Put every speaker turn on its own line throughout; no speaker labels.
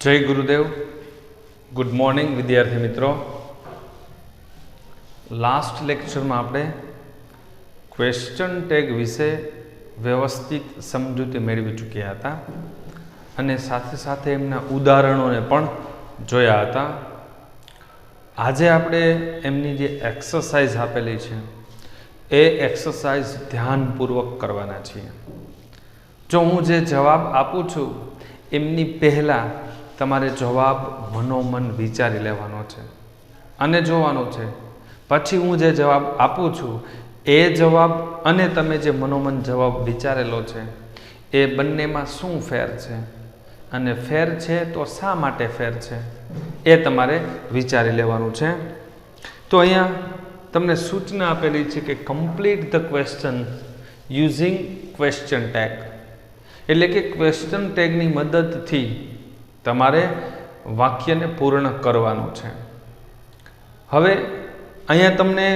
जय गुरुदेव। Good morning विद्यार्थी मित्रों। लास्ट लेक्चर में आपणे क्वेश्चन टेग विषे व्यवस्थित समजूती मेळवी चूक्या हता अने साथे साथे एमना उदाहरणोने पण जोया हता। आजे आपणे एमनी जे एक्सरसाइज आपेली छे ए एक्सरसाइज ध्यानपूर्वक करवाना छीए। जो हूँ जे जवाब आपू छूं एमनी पहेला तमारे जवाब मनोमन विचारी लेवानो छे अने जोवानो छे पछी हूँ जे जवाब आपू छूं ए जवाब अने तमे जे मनोमन जवाब विचारेलो छे ए बंनेमां शुं फेर छे अने फेर छे तो शा माटे फेर छे ए तमारे विचारी लेवानुं छे। तो अहींया तमने सूचना आपेली छे कि कम्प्लीट ध क्वेश्चन यूजिंग क्वेश्चन टेग, एटले के क्वेश्चन टेगनी मददथी तमारे वाक्यने पूर्ण करवानुं छे। हवे अहींया तमने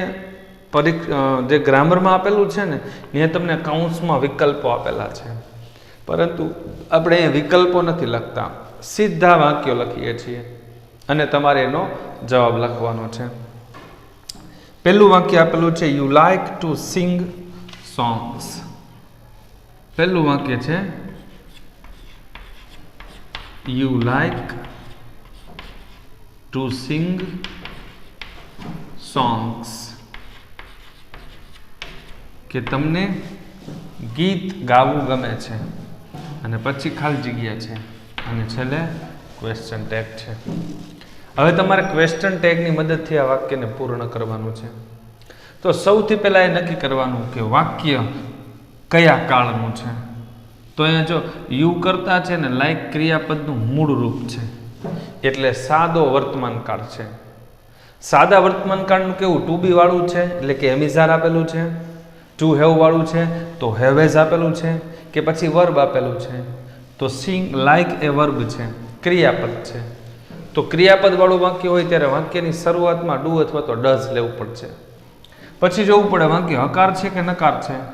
जे ग्रामर में आपेलुं छे ने अहींया तमने काउंसमां विकल्पो आपेला छे, परंतु आपणे अहींया विकल्पो नथी लखता, सीधा वाक्यो लखीए छीए अने तमारे एनो जवाब लखवानो छे। पहेलुं वाक्य आपेलुं छे you like to sing songs. पहेलुं वाक्य छे You like to sing songs के तमने गीत गावू गमे छे अने पछी खाली जग्या छे अने छेल्ले क्वेश्चन टेग छे। हवे तमारे क्वेश्चन टेगनी मददथी आ वाक्यने पूर्ण करवानुं छे। तो सौथी पहेला ए नक्की करवानुं के वाक्य कया काळनुं छे। तो अहींया जो यू करता छे ने लाइक क्रियापदनुं मूळ रूप छे एटले सादो वर्तमान काळ छे। सादा वर्तमान काळनुं केवुं टू बी वाळुं छे एटले के एमिजार आपेलुं छे, टू हेव वाळुं छे तो हेवेज आपेलुं छे के पछी वर्ब आपेलुं छे। तो सिंग लाइक ए वर्ब छे, क्रियापद छे। तो क्रियापद वाळुं वाक्य होय त्यारे वाक्यनी शरूआतमां डू अथवा तो डज लेवुं पड़शे। पछी जोवुं पड़े वाक्य हकार छे के नकार छे।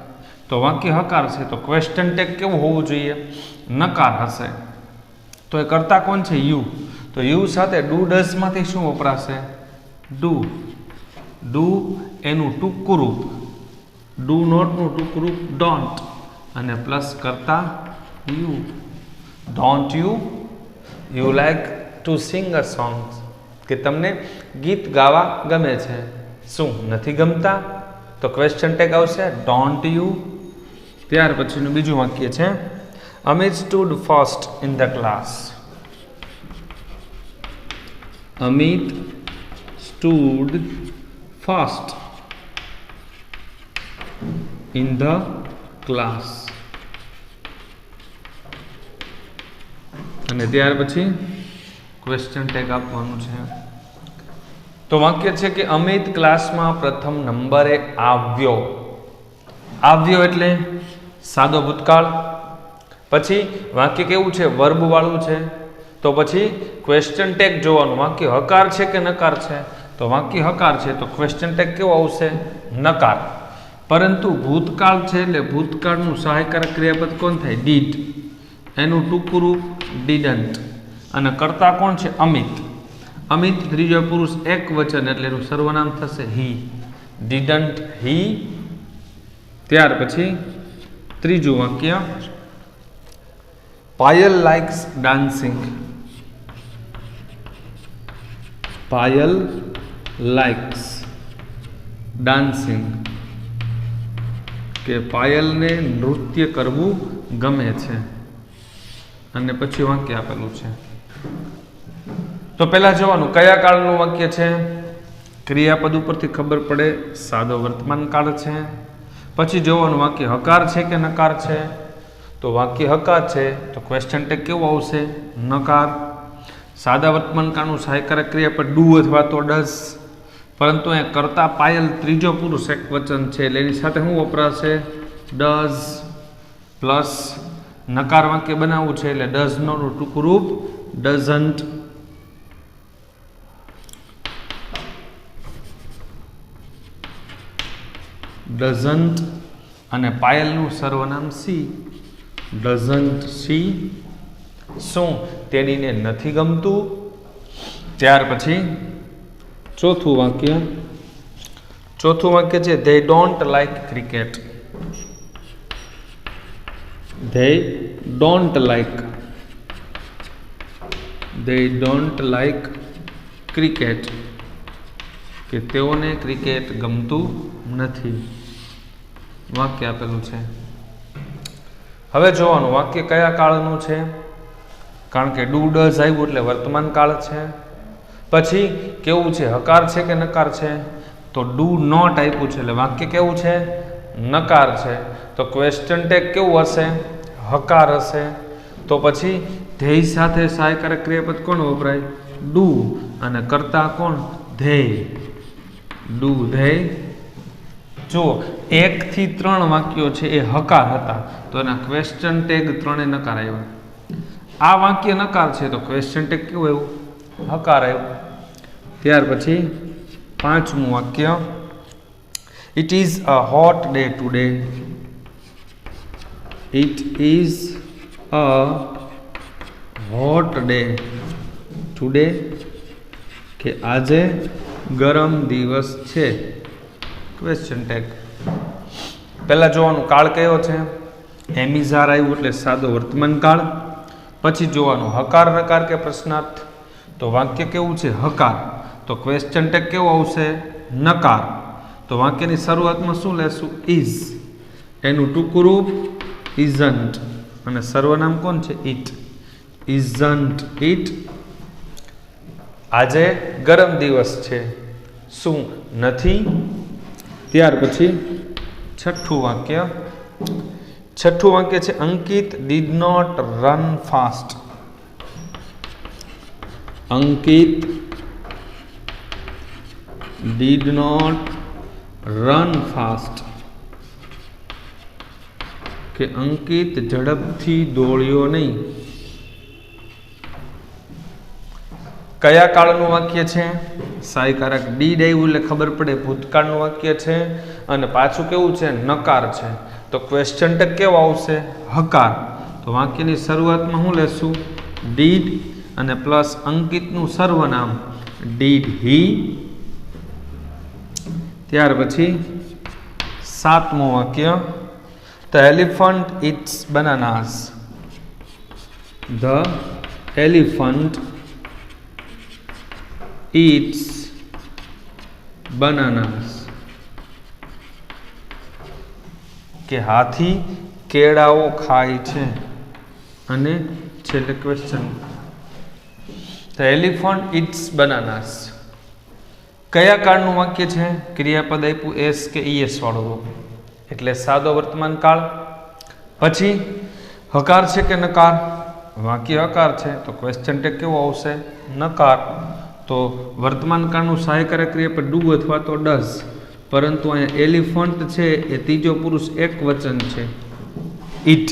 तो वाक्य हकार है तो क्वेश्चन टेग केवुं होवुं जोईए, नकार हशे। तो ए करता कोण छे यू। तो यू साथे डू डज मांथी शुं वपराशे डू। डू एनुं टूंकुं रूप, डू नॉट नुं टूंकुं रूप डोंट अने प्लस करता you. Don't you like to sing a song के तमने गीत गावा गमे छे, शुं नथी गमता। तो क्वेश्चन टेग आवशे डोंट यू। त्यार पछीनुं बीजुं वाक्य छे अमित स्टूड फर्स्ट इन ध class. Amit stood first in ध क्लास अने त्यार पछी क्वेश्चन टेग आपवानुं छे। तो वाक्य छे कि अमित क्लास में प्रथम नंबरे आव्यो। आव्यो एटले सादो भूतकाळ। पछी वाक्य केवुं छे वर्ब वाळुं छे। तो पछी क्वेश्चन टेग जोवानुं, वाक्य हकार छे के नकार छे। तो वाक्य हकार छे तो क्वेश्चन टेग केवो आवशे नकार। परंतु भूतकाळ छे एटले भूतकाळनुं सहायकारक क्रियापद कोण थाय डीड, एनुं टूंकुं रूप डिडंट अने कर्ता कोण छे अमित। अमित त्रीजो पुरुष एक वचन एटले एनुं सर्वनाम थशे ही, डिडंट ही। त्यार पछी त्रीजुं वाक्य पायल लाइक्स डांसिंग। पायल लाइक्स डांसिंग के पायल ने नृत्य करवू गमे छे अने पछी वाक्य आपेलुं छे। तो पहला जोवानुं कया काळनुं वाक्य छे। क्रियापद उपरथी खबर पड़े सादो वर्तमान काळ छे। पछी जोवानुं वाक्य हकार छे के नकार छे। तो वाक्य हकार छे तो क्वेश्चन टेग केवो आवशे नकार। सादा वर्तमान काळनुं सहायकारक क्रियापद डू अथवा तो डज। परंतु अहीं करता पायल त्रीजो पुरुष एक वचन छे એટલે એની સાથે શું વપરાશે डज प्लस नकार वाक्य बनावવું છે એટલે डज નો ટૂંકું રૂપ डजंट। डजंट अने पायलनुं सर्वनाम सी, डजंट सी શું તેણીને નથી ગમતું? ત્યાર પછી ચોથું વાક્ય છે they don't like cricket. they don't like cricket કે તેઓને ક્રિકેટ ગમતું નથી. વાક્ય આપેલું છે. હવે જોવાનું વાક્ય કયા કાળનું છે, કારણ કે ડુ ડઝ આવ્યું એટલે વર્તમાન કાળ છે. પછી કેવું છે, હકાર છે કે નકાર છે? તો ડુ નોટ આપ્યું છે એટલે વાક્ય કેવું છે? નકાર છે. તો ક્વેશ્ચન ટેગ કેવું હશે? હકાર હશે. તો પછી ધ્યેય સાથે સહાયકારક ક્રિયાપદ કોણ વપરાય? ડુ. અને કર્તા કોણ? ધ્યેય. ડુ ધ્યેય. જો 1 થી 3 વાક્યો છે એ હકાર હતા તો એના ક્વેશ્ચન ટેગ 3 નકાર આવ્યા. આ વાક્ય નકાર છે તો ક્વેશ્ચન ટેગ કેવું આવ્યું? હકાર આવ્યું. ત્યાર પછી 5મું વાક્ય It is a hot day today. It is a hot day today કે આજે ગરમ દિવસ છે. Question tag. પહેલા જોવાનું કાળ કયો છે? એમિઝાર આવ્યું એટલે સાદો વર્તમાન કાળ. પછી જોવાનું હકાર નકાર કે પ્રશ્નાર્થ. તો વાક્ય કેવું છે? હકાર. તો ક્વેશ્ચન ટેગ કેવો આવશે? નકાર. તો વાક્યની શરૂઆતમાં શું લેશું? ઇઝ. એનું ટૂંકું રૂપ ઇઝન્ટ. અને સર્વનામ કોણ છે? ઇટ. Isn't it. આજે ગરમ દિવસ છે. શું નથી? ત્યાર પછી છઠ્ઠું વાક્ય છે Ankit did not run fast. Ankit did not run fast કે અંકિત ઝડપથી દોડ્યો નહીં. કયા કાળનું વાક્ય છે? સહાયકારક ડીડ આવ્યું એટલે ખબર પડે ભૂતકાળનું વાક્ય છે. અને પાછું કેવું છે? નકાર છે. તો ક્વેશ્ચન ટેગ કેવો આવશે? હકાર. તો વાક્યની શરૂઆતમાં શું લેશું? ડીડ અને પ્લસ અંકિતનું સર્વનામ ડીડ હી. ત્યાર પછી 7મું વાક્ય The elephant eats bananas. The elephant eats bananas કે હાથી કેળાઓ ખાય છે. અને છેલ્લે question The elephant eats bananas. કયા કાળનું વાક્ય છે? ક્રિયાપદ આપ્યું એસ કે ઈએસ વાળું રૂપ એટલે સાદો વર્તમાન કાળ. પછી હકાર છે કે નકાર? વાક્ય હકાર છે તો ક્વેશ્ચન ટેગ કેવો આવશે? નકાર. તો વર્તમાન કાળનું સહાયકારક ક્રિયાપદ ડુ અથવા તો ડઝ. પરંતુ અહીંયા એલિફન્ટ છે એ ત્રીજો પુરુષ એક વચન છે ઇટ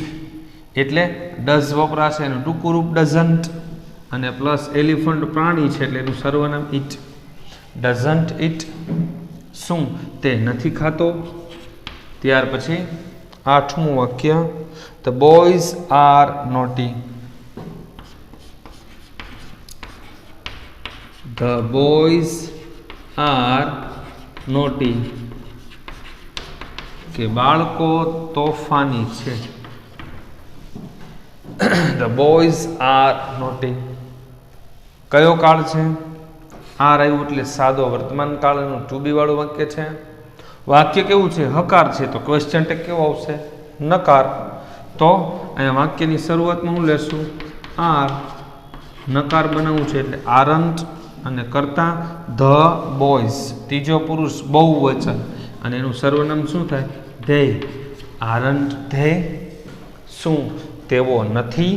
એટલે ડઝ વપરાશે. એનું ટૂંકું રૂપ ડઝન્ટ. અને પ્લસ એલિફન્ટ પ્રાણી છે એટલે એનું સર્વનામ ઇટ. Doesn't it. શું તે નથી ખાતો? ત્યાર પછી 8મું વાક્ય The boys are naughty. The boys are naughty કે બાળકો તોફાની છે. The boys are naughty. કયો કાળ છે? આર આવ્યું એટલે સાદો વર્તમાન કાળનું ટુ બી વાળું વાક્ય છે. વાક્ય કેવું છે? હકાર છે. તો ક્વેશ્ચન ટેગ કેવો આવશે? નકાર. તો અહીંયા વાક્યની શરૂઆતમાં હું લેશું? આર. નકાર બનાવવું છે એટલે આરન્ટ. અને કરતા ધ બોયઝ ત્રીજો પુરુષ બહુવચન અને એનું સર્વનામ શું થાય? ધેય. Aren't they. શું તેઓ નથી?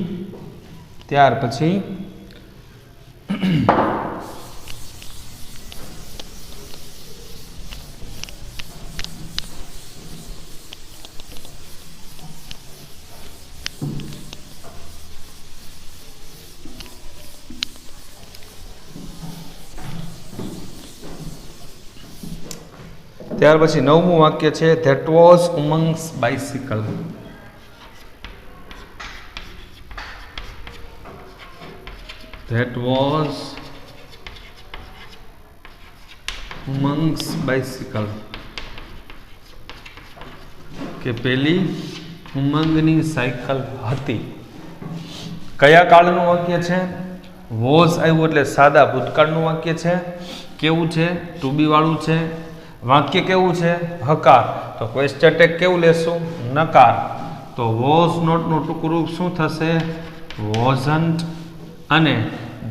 ત્યાર પછી ત્યાર પછી 9મું વાક્ય છે that was Umang's bicycle. That was Umang's bicycle, કે પેલી ઉમંગની સાયકલ હતી. કયા કાળનું વાક્ય છે? વોઝ આવ્યું એટલે સાદા ભૂતકાળનું વાક્ય છે. કેવું છે? ટુ બી વાળું છે. વાક્ય કેવું છે? હકાર. તો ક્વેશ્ચન ટેગ કેવું લેશું? નકાર. તો વોઝ નોટનું ટૂંકું રૂપ શું થશે? વોઝન્ટ. અને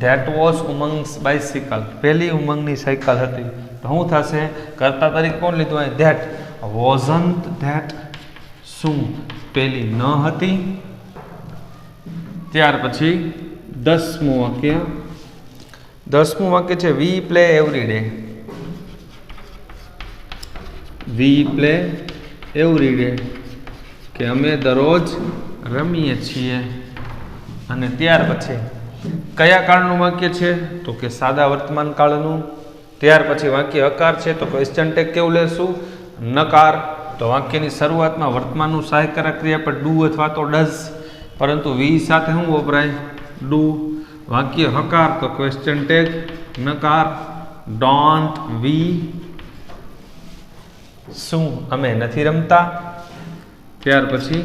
ધેટ વોઝ ઉમંગ્સ બાઇસિકલ, પહેલી ઉમંગની સાયકલ હતી. તો શું થશે? કર્તા તરીકે કોણ લીધું હોય? ધેટ. વોઝન્ટ ધેટ શું પેલી ન હતી? ત્યાર પછી 10મું વાક્ય. 10મું વાક્ય છે we play every day. We play every day, કે અમે દરરોજ રમીએ છીએ. અને ત્યાર પછી કયા કાળનું વાક્ય છે? તો કે સાદા વર્તમાન કાળનું. ત્યાર પછી વાક્ય હકાર છે, તો ક્વેશ્ચન ટેગ કેવું લેશું? નકાર. તો વાક્યની શરૂઆતમાં વર્તમાનનું સહાયકારક ક્રિયા પર ડુ અથવા તો ડઝ, પરંતુ વી સાથે શું વપરાય? ડુ. વાક્ય હકાર, તો ક્વેશ્ચન ટેગ નકાર. ડોન્ટ વી શું અમે નથી રમતા? ત્યાર પછી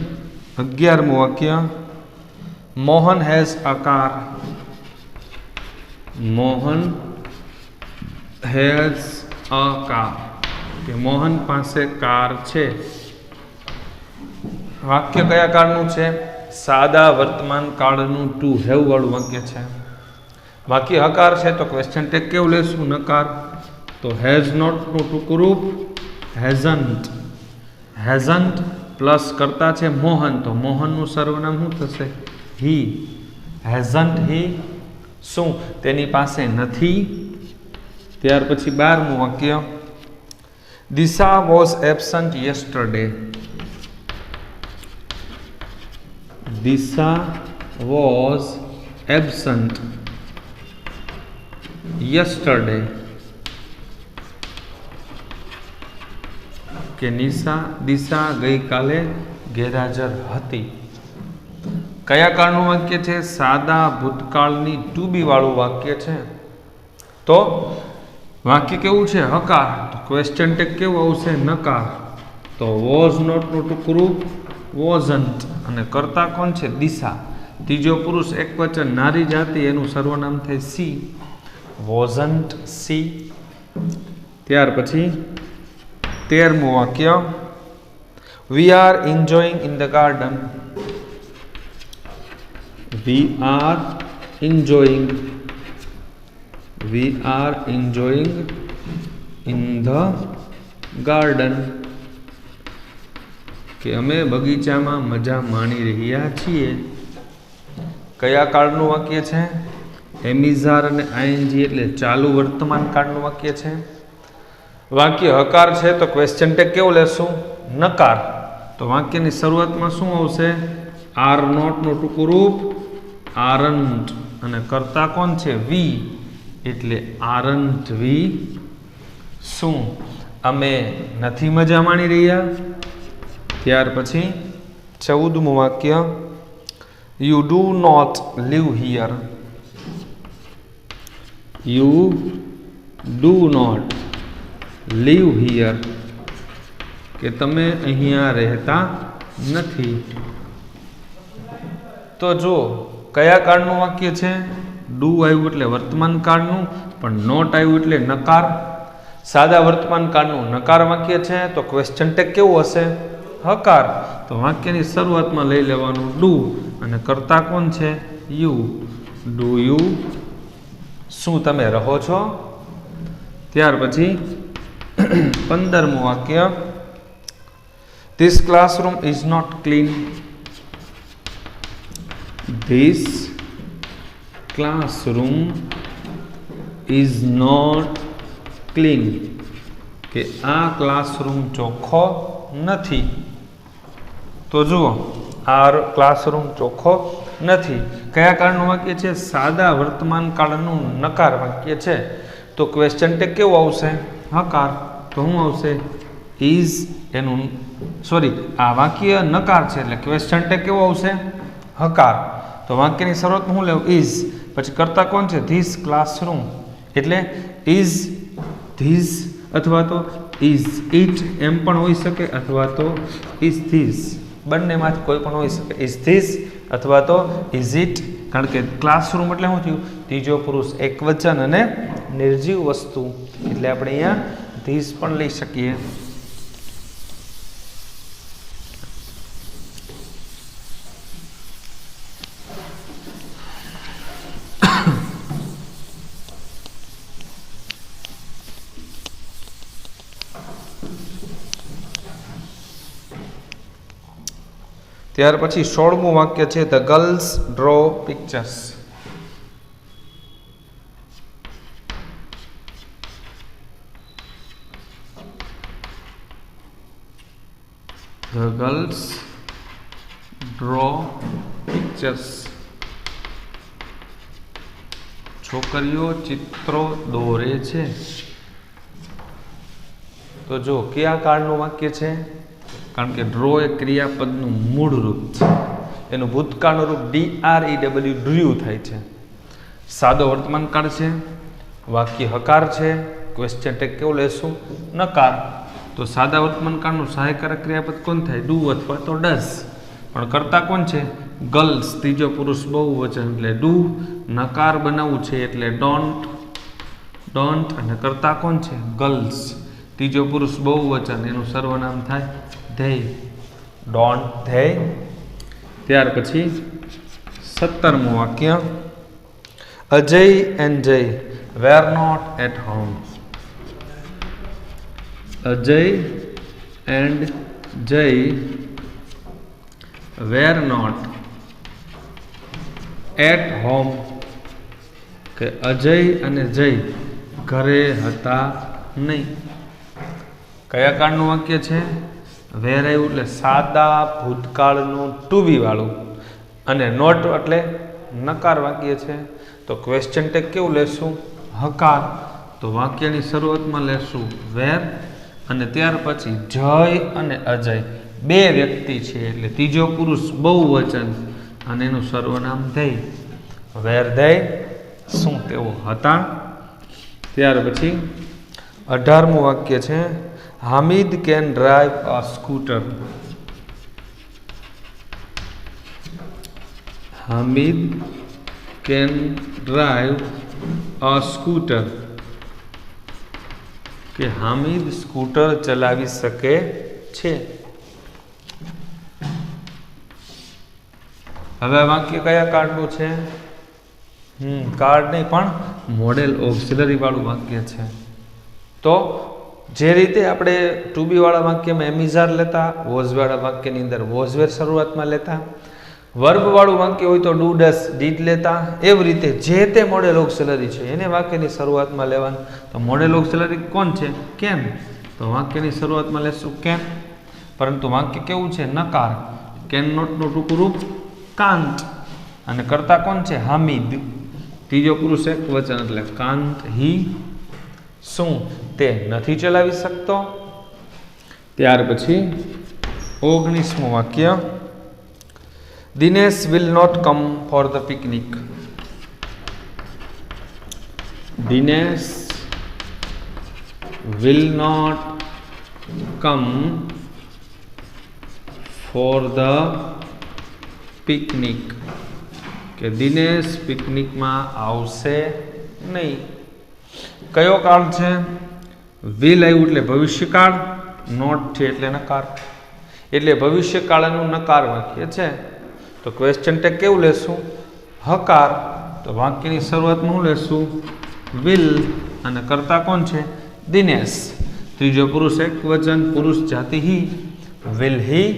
11મું વાક્ય Mohan has a car. Mohan has a car, કે મોહન પાસે કાર છે. વાક્ય કયા કાળનું છે? સાદા વર્તમાન કાળનું ટુ હેવ વાળું વાક્ય છે. વાક્ય હકાર છે, તો ક્વેશ્ચન ટેગ કેવું લેશું? નકાર. તો હેઝ નોટનું ટૂંકું રૂપ હેઝન્ટ. હેઝન્ટ પ્લસ કરતા છે મોહન, તો મોહનનું સર્વનામ શું થશે? હી. હેઝન્ટ હી શું તેની પાસે નથી? ત્યાર પછી 12મું વાક્ય Disha was absent yesterday. Disha was absent yesterday, કે દિશા ગઈકાલે ગેરહાજર હતી. કયા કાળનું વાક્ય છે? સાદા ભૂતકાળની ટુ બી વાળું વાક્ય છે. તો વાક્ય કેવું છે? હકાર. તો ક્વેશ્ચન ટેગ કેવું આવશે? નકાર. તો વોઝ નોટનું ટૂંકું રૂપ વોઝન્ટ. અને કર્તા કોણ છે? દિશા. ત્રીજો પુરુષ એકવચન નારી જાતિ, એનું સર્વનામ થાય સી. Wasn't C. ત્યાર પછી 13મું વાક્ય we are enjoying in the garden. We are enjoying. We are enjoying in the garden, કે અમે બગીચામાં મજા માણી રહ્યા છીએ. કયા કાળનું વાક્ય છે? એમિઝાર અને આઈએનજી એટલે ચાલુ વર્તમાન કાળનું વાક્ય છે. વાક્ય હકાર છે, તો ક્વેશ્ચન ટેગ કેવું લેશું? નકાર. તો વાક્યની શરૂઆતમાં શું આવશે? આર નોટનું ટૂંકું રૂપ આરન્ટ. અને કર્તા કોણ છે? વી. એટલે આરન્ટ વી શું અમે નથી મજા માણી રહ્યા? ત્યાર પછી 14મું વાક્ય you do not leave here. You do not leave here, કે તમે અહીંયા રહેતા નથી. તો જો કયા કાળનું વાક્ય છે? ડુ આવ્યું એટલે વર્તમાન કાળનું, પણ નોટ આવ્યું એટલે નકાર. સાદા વર્તમાન કાળનું નકાર વાક્ય છે, તો ક્વેશ્ચન ટેગ કેવું હશે? હકાર. તો વાક્યની શરૂઆતમાં લઈ લેવાનું ડુ, અને કર્તા કોણ છે? યુ. ડુ યુ શું તમે રહો છો? ત્યાર પછી 15મું વાક્ય this classroom is not clean. This classroom is not clean, કે આ ક્લાસરૂમ ચોખ્ખો નથી. તો જુઓ, આ ક્લાસરૂમ ચોખ્ખો નથી. કયા કાળનું વાક્ય છે? સાદા વર્તમાન કાળનું નકાર વાક્ય છે. તો ક્વેશ્ચન ટેગ કેવું આવશે? હકાર. તો શું આવશે? ઇઝ એનું આ વાક્ય નકાર છે, એટલે ક્વેશ્ચન ટેગ કેવો આવશે? હકાર. તો વાક્યની શરૂઆતમાં શું લેવું? ઇઝ. પછી કર્તા કોણ છે? ધીસ ક્લાસરૂમ, એટલે ઇઝ ધીસ અથવા તો ઇઝ ઇટ એમ પણ હોઈ શકે, અથવા તો ઇઝ ધીસ, બંનેમાંથી કોઈ પણ હોઈ શકે. ઇઝ ધીસ અથવા તો ઇઝ ઇટ, કારણ કે ક્લાસરૂમ એટલે શું થયું? ત્રીજો પુરુષ એકવચન અને નિર્જીવ વસ્તુ, એટલે આપણે અહીંયા ધીસ પણ લઈ શકીએ. ત્યાર પછી 16મું વાક્ય છે the girls draw pictures. The girls draw pictures. છોકરીઓ ચિત્રો દોરે છે. તો જો કયા કાળનું વાક્ય છે? કારણ કે ડ્રો એ ક્રિયાપદનું મૂળ રૂપ છે, એનું ભૂતકાળનું રૂપ DREW ડ્ર્યુ થાય છે. સાદો વર્તમાન કાળ છે, વાક્ય હકાર છે, ક્વેશ્ચન ટેગ કેવું લેશું? નકાર. તો સાદા વર્તમાન કાળનું સહાયકારક ક્રિયાપદ કોણ થાય? ડુ અથવા તો ડઝ. પણ કરતા કોણ છે? ગર્લ્સ, ત્રીજો પુરુષ બહુવચન એટલે ડુ. નકાર બનાવવું છે એટલે ડોન્ટ અને કરતા કોણ છે? ગર્લ્સ, ત્રીજો પુરુષ બહુવચન, એનું સર્વનામ થાય ધેય. Don't they. ત્યાર પછી 17મું વાક્ય Ajay and Jay were not at home. Ajay and Jay were not at home, કે અજય અને જય ઘરે હતા નહીં. કયા કાળનું વાક્ય છે? વેર આવ્યું એટલે સાદા ભૂતકાળનું ટુ બી વાળું, અને નોટ એટલે નકાર વાક્ય છે. તો ક્વેશ્ચન ટેગ કેવું લેશું? હકાર. તો વાક્યની શરૂઆતમાં લેશું વેર, અને ત્યાર પછી જય અને અજય બે વ્યક્તિ છે એટલે ત્રીજો પુરુષ બહુવચન અને એનું સર્વનામ ધેય. વેર ધેય, શું તેઓ હતા. ત્યાર પછી 18મું વાક્ય છે Hamid can drive a scooter. Hamid can drive a scooter, કે હામિદ સ્કૂટર ચલાવી શકે છે. હવે આ વાક્ય કયા કાળનું છે? કાર્ડ નહીં પણ મોડેલ ઓક્સિલરી વાળું વાક્ય છે. તો જે રીતે આપણે ટુ બી વાળા વાક્યમાં એમિઝાર લેતા, વોઝ વાળા વાક્યની અંદર વોઝવેર શરૂઆતમાં લેતા, વર્બ વાળું વાક્ય હોય તો ડુ ડસ ડીડ લેતા, એવી રીતે જે તે મોડેલ ઓક્સિલરી છે એને વાક્યની શરૂઆતમાં લેવાનું. તો મોડેલ ઓક્સિલરી કોણ છે? કેન. તો વાક્યની શરૂઆતમાં લેશું કેન, પરંતુ વાક્ય કેવું છે? નકાર. કેન નોટનું ટૂંકું રૂપ કાંત, અને કરતા કોણ છે? હામિદ, ત્રીજો પુરુષ એક વચન એટલે કાંત હી, શું તે નથી ચલાવી શકતો. ત્યાર પછી 19મું વાક્ય Dinesh will not come for the picnic. Dinesh will not come for the picnic, કે દિનેશ પિકનિકમાં આવશે નહીં. કયો કાળ છે? વિલ આવ્યું એટલે ભવિષ્યકાળ, નોટ છે એટલે નકાર, એટલે ભવિષ્યકાળનું નકાર વાક્ય છે. તો ક્વેશ્ચન ટેગ કેવું લેશું? હકાર. તો વાક્યની શરૂઆતમાં શું લેશું? વિલ, અને કરતા કોણ છે? દિનેશ, ત્રીજો પુરુષ એક વચન, પુરુષ જાતિ હી. વિલ હી,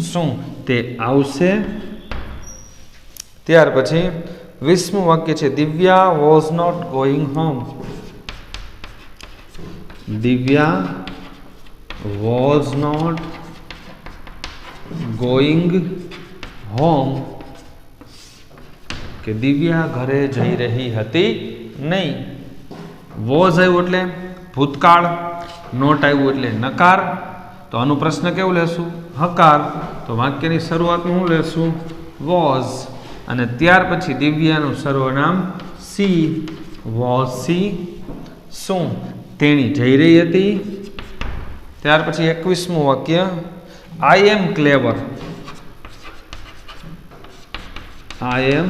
શું તે આવશે. ત્યાર પછી 20મું વાક્ય છે Divya was not going home. Divya was not going home, કે દિવ્યા ઘરે જઈ રહી હતી નહીં. વોઝ આવ્યું એટલે ભૂતકાળ, નોટ આવ્યું એટલે નકાર. તો આનું પ્રશ્ન કેવું લેશું? હકાર. તો વાક્યની શરૂઆતમાં શું લેશું? વોઝ, અને ત્યાર પછી દિવ્યાનું સર્વનામ સી વોઝ સી શું તેણી જઈ રહી હતી. ત્યાર પછી 21મું વાક્ય આઈ એમ ક્લેવર. આઈ એમ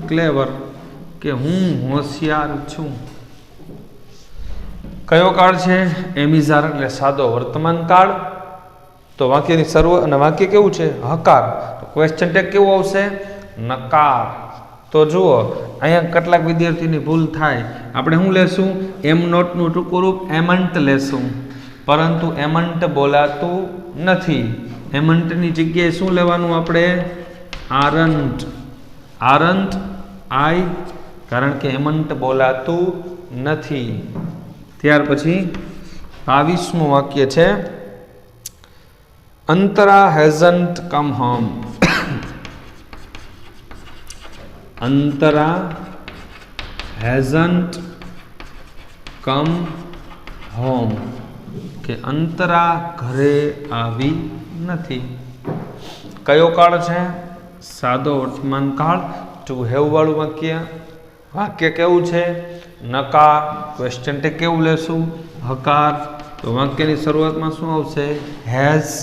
ક્લેવર કે હું હોશિયાર છું. કયો કાળ છે? એમિઝાર એટલે સાદો વર્તમાન કાળ. તો વાક્યની સર્વ અને વાક્ય કેવું છે? હકાર. તો ક્વેશ્ચન ટેગ કેવું આવશે? નકાર. તો જુઓ અહીંયા કેટલાક વિદ્યાર્થીની ભૂલ થાય. આપણે શું લેશું? એમ નોટનું ટૂંકું રૂપ એમન્ટ લેશું, પરંતુ એમન્ટ બોલાતું નથી. એમન્ટની જગ્યાએ શું લેવાનું આપણે? આરન્ટ. આરન્ટ આઈ, કારણ કે એમન્ટ બોલાતું નથી. ત્યાર પછી 22મું વાક્ય છે Antara hasn't come home. Antara hasn't come home કે અંતરા ઘરે આવી નથી. કયો કાળ છે? સાદો વર્તમાન કાળ. ટુ હેવ વાળું વાક્ય. વાક્ય કેવું છે? નકાર. ક્વેશ્ચન ટેગ કેવું લેશું? હકાર. તો વાક્યની શરૂઆતમાં શું આવશે? હેઝ.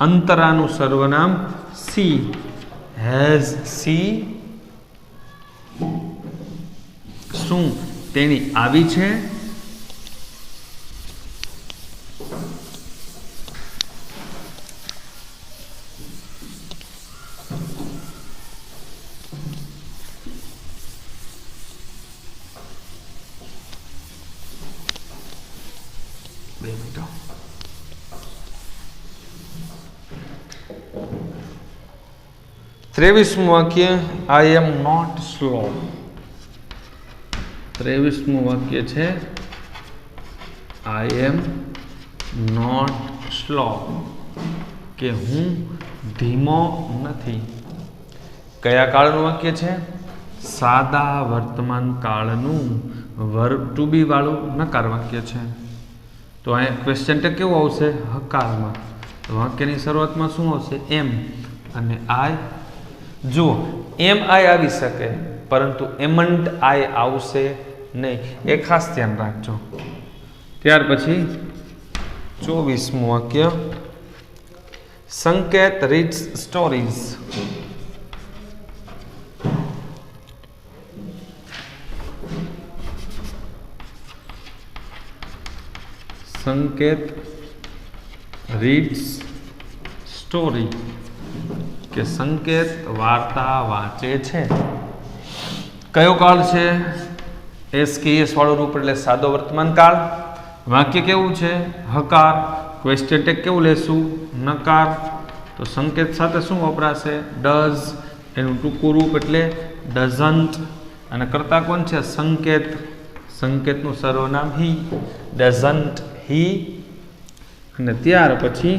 અંતરાનું સર્વનામ સી. હેઝ સી શું તેણી આવી છે? બે મિનિટ. 23મું વાક્ય આઈ એમ નોટ સ્લો. 23મું વાક્ય છે આઈ એમ નોટ સ્લો કે હું ધીમો નથી. કયા કાળનું વાક્ય છે? સાદા વર્તમાન કાળનું વર્બ ટુ બી વાળું નકાર વાક્ય છે. તો અહીંયા ક્વેશ્ચન ટેગ કેવું આવશે? હકારમાં. તો વાક્યની શરૂઆતમાં શું આવશે? એમ અને આઈ. જુઓ એમ આઈ આવી શકે, પરંતુ એમન્ટ આઈ આવશે નહીં. એ ખાસ ધ્યાન રાખજો. ત્યાર પછી 24મું વાક્ય સંકેત રીડ્સ સ્ટોરીઝ. સંકેત રીડ્સ સ્ટોરી કે સંકેત વાર્તા વાંચે છે. કયો કાળ છે? એસકેએસ વાળું રૂપ એટલે સાદો વર્તમાન કાળ. વાક્ય કેવું છે? હકાર. ક્વેશ્ચન ટેગ કેવું લેશું? નકાર. તો સંકેત સાથે શું વપરાશે? ડઝ. એનું ટૂંકું રૂપ એટલે ડઝન્ટ. અને કર્તા કોણ છે? સંકેત. સંકેતનું સર્વનામ હી. ડઝન્ટ હી. અને ત્યાર પછી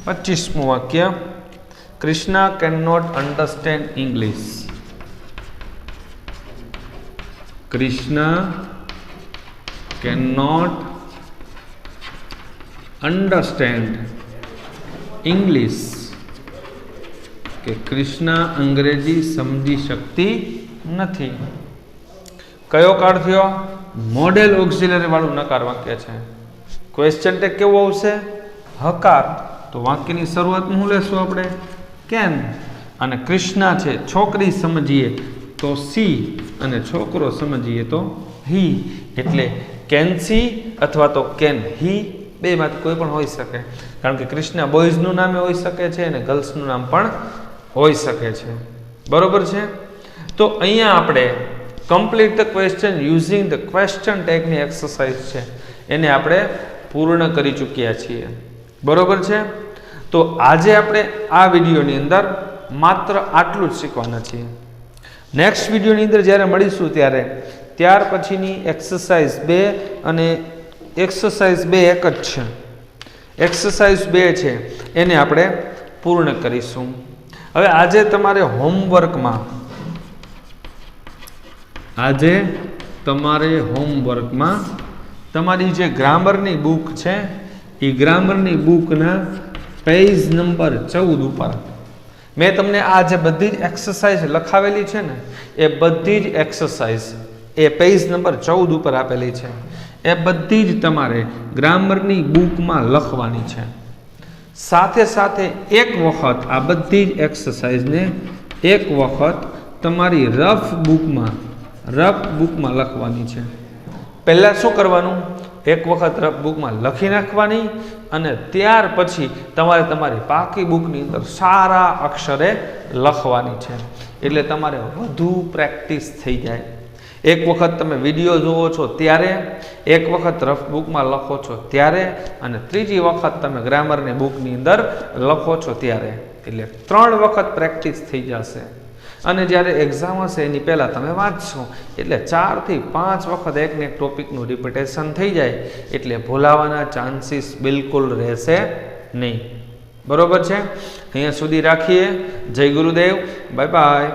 25મું વાક્ય Krishna cannot understand English. Krishna cannot understand English કે કૃષ્ણા અંગ્રેજી સમજી શકતી નથી. કયો કાળ થયો? મોડેલ ઓક્સિલરી વાળું નકાર વાક્ય છે. ક્વેશ્ચન ટેગ કેવું આવશે? હકાર. તો વાક્યની શરૂઆતમાં શું લેશું આપણે? કેન. અને કૃષ્ણા છે છોકરી સમજીએ તો સી, અને છોકરો સમજીએ તો હી. એટલે કેન સી અથવા તો કેન હી, બેમાંથી કોઈ પણ હોઈ શકે. કારણ કે કૃષ્ણા બોયઝનું નામ હોઈ શકે છે અને ગર્લ્સનું નામ પણ હોઈ શકે છે. બરોબર છે? તો અહીંયા આપણે complete the question using the question ટેગની એક્સરસાઇઝ છે એને આપણે પૂર્ણ કરી ચૂક્યા છીએ. બરોબર છે? તો આજે આપણે આ વિડીયોની અંદર માત્ર આટલું જ શીખવાના છીએ. નેક્સ્ટ વિડીયોની અંદર જ્યારે મળીશું ત્યાર પછીની એક્સરસાઇઝ 2 અને એક્સરસાઇઝ 2 એક જ છે. એક્સરસાઇઝ 2 છે એને આપણે પૂર્ણ કરીશું. હવે આજે તમારે હોમવર્કમાં તમારી જે ગ્રામરની બુક છે એ ગ્રામરની બુકના પેજ નંબર 14 ઉપર મેં તમને આ જે બધી જ એક્સરસાઇઝ લખાવેલી છે ને એ બધી જ એક્સરસાઇઝ એ પેજ નંબર 14 ઉપર આપેલી છે, એ બધી જ તમારે ગ્રામરની બુકમાં લખવાની છે. સાથે સાથે એક વખત આ બધી જ એક્સરસાઇઝને એક વખત તમારી રફ બુકમાં લખવાની છે. પહેલાં શું કરવાનું, એક વખત રફ બુકમાં લખી નાખવાની અને ત્યાર પછી તમારે તમારી પાકી બુકની અંદર સારા અક્ષરે લખવાની છે. એટલે તમારે વધુ પ્રેક્ટિસ થઈ જાય. એક વખત તમે વિડીયો જુઓ છો ત્યારે, એક વખત રફ બુકમાં લખો છો ત્યારે, અને ત્રીજી વખત તમે ગ્રામરની બુકની અંદર લખો છો ત્યારે. એટલે 3 વખત પ્રેક્ટિસ થઈ જશે. અને જ્યારે એક્ઝામ હશે એની પહેલાં તમે વાંચશો એટલે 4 થી 5 વખત એકને એક ટોપિકનું રિપીટેશન થઈ જાય એટલે ભૂલાવાના ચાન્સીસ બિલકુલ રહેશે નહીં. બરોબર છે? અહીંયા સુધી રાખીએ. જય ગુરુદેવ. Bye bye.